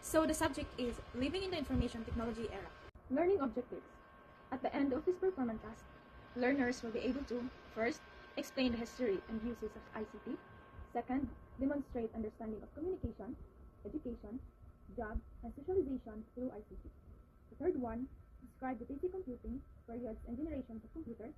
So the subject is living in the information technology era. Learning objectives. At the end of this performance task, learners will be able to first, explain the history and uses of ICT. Second, demonstrate understanding of communication, education, job, and socialization through ICT. The third one, describe the basic computing, periods and generations of computers.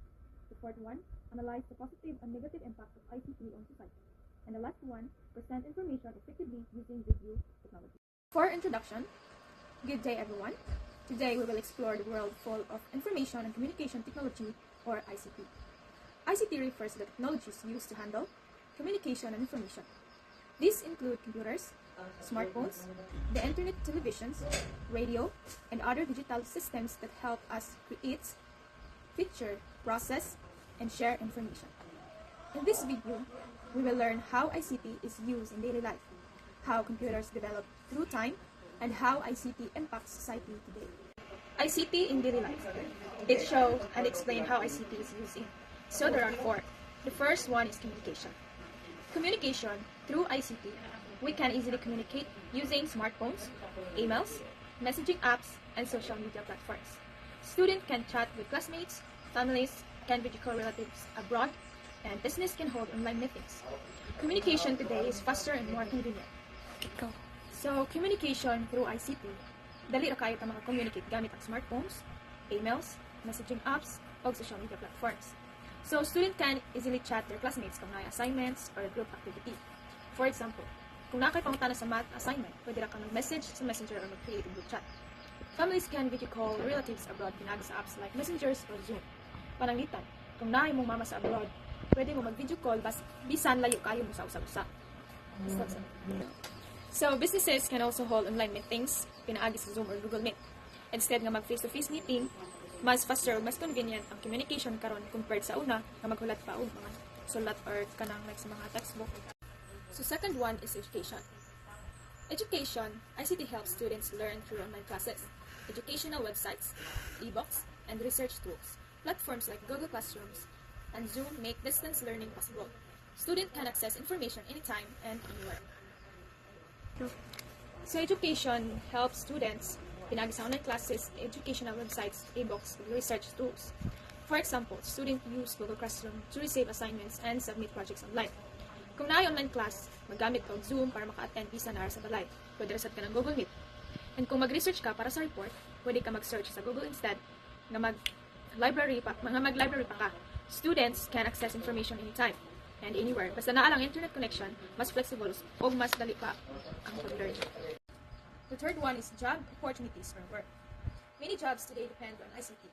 The fourth one, analyze the positive and negative impact of ICT on society. And the last one, present information effectively using video technology. For introduction, good day everyone. Today we will explore the world full of information and communication technology, or ICT. ICT refers to the technologies used to handle communication and information. These include computers, smartphones, the internet, televisions, radio, and other digital systems that help us create, feature, process, and share information. In this video, we will learn how ICT is used in daily life, how computers develop through time, and how ICT impacts society today. ICT in daily life. It shows and explains how ICT is used in. So there are four. The first one is communication. Communication through ICT. We can easily communicate using smartphones, emails, messaging apps, and social media platforms. Students can chat with classmates, families can video call relatives abroad, and business can hold online meetings. Communication today is faster and more convenient. So, communication through ICT. Dali ra kayo ta maka-communicate gamit ang smartphones, emails, messaging apps, o social media platforms. So, student can easily chat their classmates kung may assignments or group activity. For example, kung nakay pangutana sa math assignment, pwede ra ka mag-message sa messenger or mag-create a group chat. Families can video call relatives abroad pinag sa apps like Messengers or Zoom. Pananglitan, kung naay mong mama sa abroad, pwede mo mag-video call bisan layo kayo mo sa usa-usa. So, businesses can also hold online meetings, pinaagi sa Zoom or Google Meet. Instead nga mag-face-to-face meeting, mas faster o mas convenient ang communication karon compared sa una nga maghulat pa og mga sulat or kanang like sa mga textbook. So, second one is education. Education, ICT helps students learn through online classes, educational websites, e-books, and research tools. Platforms like Google Classrooms and Zoom make distance learning possible. Students can access information anytime and anywhere. So education helps students pinagi sa online classes, educational websites, e-books, and research tools. For example, students use Google Classroom to receive assignments and submit projects online. Kung naay online class, maggamit ka og Zoom para maka-attend bisan na sa balay. Pwede resat ka ng Google Meet. And kung mag-research ka para sa report, pwede ka mag-search sa Google instead nga mag-library pa ka. Students can access information anytime and anywhere. Basta naa lang internet connection, mas flexible o mas dali pa ang pag-learn. The third one is job opportunities or work. Many jobs today depend on ICT.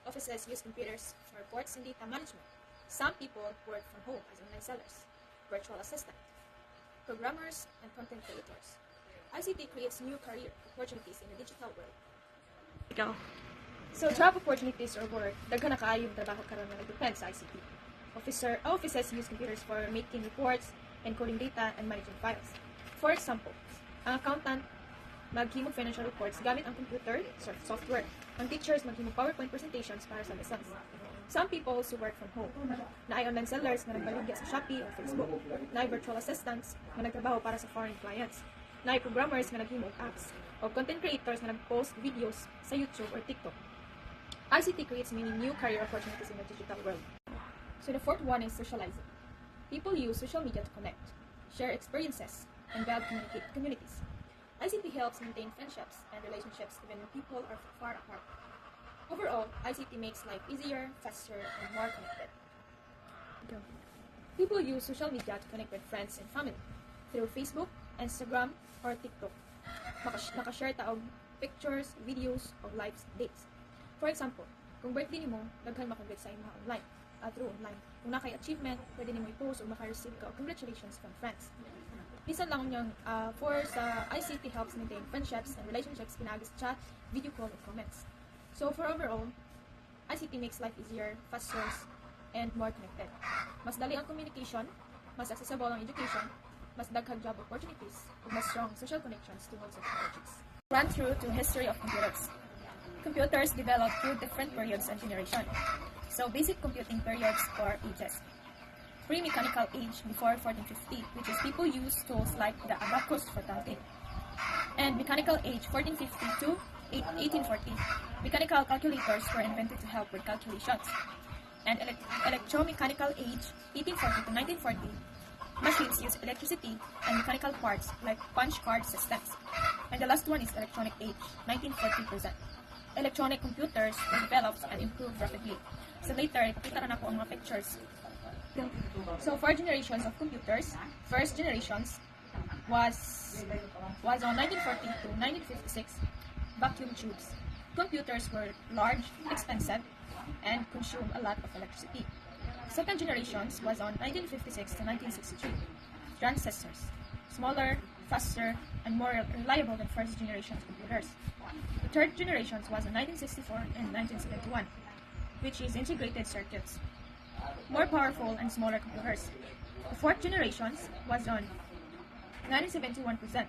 Offices use computers for reports and data management. Some people work from home as online sellers, virtual assistants, programmers, and content creators. ICT creates new career opportunities in the digital world. Ikaw. So, job opportunities or work, daghan na kaayong trabaho karon nga nagdepend sa ICT. Offices use computers for making reports, encoding data, and managing files. For example, ang accountant maghimog financial reports gamit ang computer software. Ang teachers maghimog PowerPoint presentations para sa lessons. Some people also work from home. Naay online sellers nga nagbaligya sa Shopee or Facebook. Naay virtual assistants nga nagtrabaho para sa foreign clients. Naay programmers nga naghimog apps. O content creators nga nag-post videos sa YouTube or TikTok. ICT creates many new career opportunities in the digital world. So the fourth one is socializing. People use social media to connect, share experiences, and build communities. ICT helps maintain friendships and relationships even when people are far apart. Overall, ICT makes life easier, faster, and more connected. People use social media to connect with friends and family through Facebook, Instagram, or TikTok. Makashare ta og pictures, videos, of live dates. For example, kung birthday nimo, daghan makongrats sa imo online. Through online. Kung nakay achievement, pwede nimo i-post o maka-receive ka o congratulations from friends. Bisan lang yung for sa ICT helps maintain friendships and relationships pinagi sa chat, video call, and comments. So for overall, ICT makes life easier, faster, and more connected. Mas dali ang communication, mas accessible ang education, mas daghang job opportunities, ug mas strong social connections towards technologies. Run through to history of computers. Computers developed through different periods and generations. So, basic computing periods or ages. Pre-mechanical age before 1450, which is people use tools like the abacus for counting. And mechanical age 1450 to 1840. Mechanical calculators were invented to help with calculations. And electromechanical age 1840 to 1940. Machines use electricity and mechanical parts like punch card systems. And the last one is electronic age 1940%. Electronic computers were developed and improved rapidly. So later, kita na ako ang mga pictures. So 4 generations of computers. First generations was on 1940 to 1956 vacuum tubes. Computers were large, expensive, and consumed a lot of electricity. Second generations was on 1956 to 1963 transistors, smaller, faster, and more reliable than first generation computers. The third generations was in 1964 and 1971, which is integrated circuits, more powerful and smaller computers. The fourth generations was on 1971%,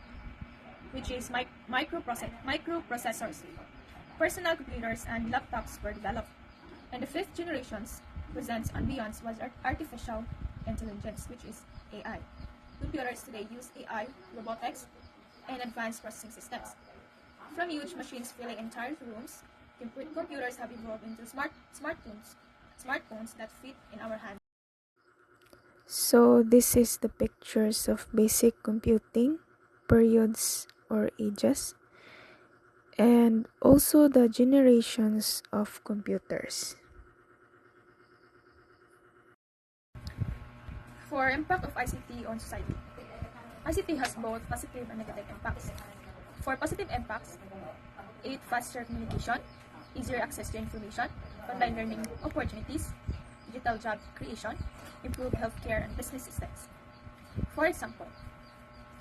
which is microprocessors. Personal computers and laptops were developed. And the fifth generations presents and beyond was artificial intelligence, which is AI. Computers today use AI, robotics, and advanced processing systems. From huge machines filling entire rooms, computers have evolved into smartphones that fit in our hands. So this is the pictures of basic computing, periods or ages, and also the generations of computers. For impact of ICT on society. ICT has both positive and negative impacts. For positive impacts, it faster communication, easier access to information, online learning opportunities, digital job creation, improve healthcare and business systems. For example,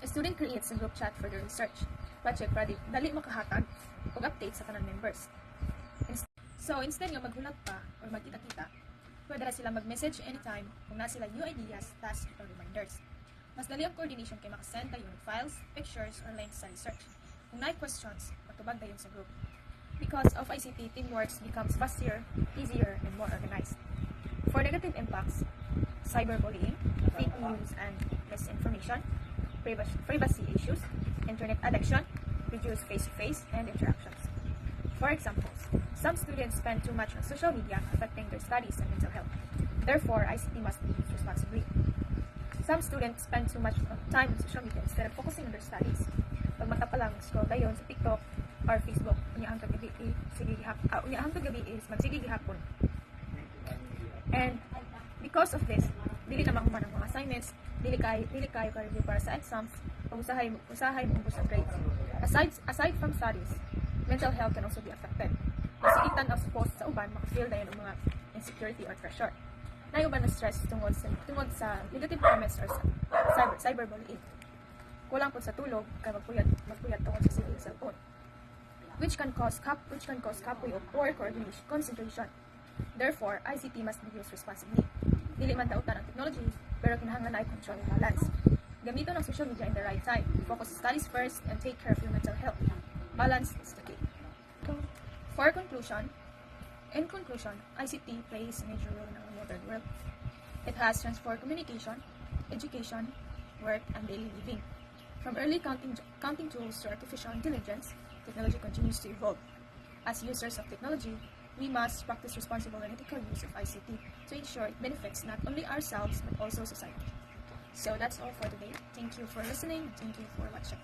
a student creates a group chat for their research project para dali makahatag og update sa tanang members. So instead nga maghulat pa or magkita-kita, pwede na sila mag-message anytime kung na sila new ideas, tasks, or reminders. Mas dali ang coordination kay makasend tayo ng files, pictures, or links sa research. Kung na questions, matubag tayo sa group. Because of ICT, teamwork becomes faster, easier, and more organized. For negative impacts, cyberbullying, fake news and misinformation, privacy issues, internet addiction, reduced face-to-face and interactions. For example, some students spend too much on social media, affecting their studies and mental health. Therefore, ICT must be used responsibly. Some students spend too much time on social media instead of focusing on their studies. Pag mata pa lang, scroll tayo sa TikTok or Facebook, unyahang kagabi is magsige gihapon. And because of this, dili na mahuman ang mga assignments, dili kayo ka-review para sa exams, usahay mo ubos ang grades. Aside from studies, mental health can also be affected. Masigitan of post sa uban, maka-feel dahil ng mga insecurity or pressure. Nayuban na stress tungod sa negative comments or sa cyberbullying. Kulang po sa tulog, kaya magpuyat tungod sa cellphone, which can cause kapoy o poor coordination, concentration. Therefore, ICT must be used responsibly. Dili man dautan ang technology, pero kinahanglan na i-control ang balance. Gamiton ang social media in the right time. Focus on studies first and take care of your mental health. Balance is the key. In conclusion, ICT plays a major role in our modern world. It has transformed communication, education, work, and daily living. From early counting tools to artificial intelligence, technology continues to evolve. As users of technology, we must practice responsible and ethical use of ICT to ensure it benefits not only ourselves but also society. So that's all for today. Thank you for listening. Thank you for watching.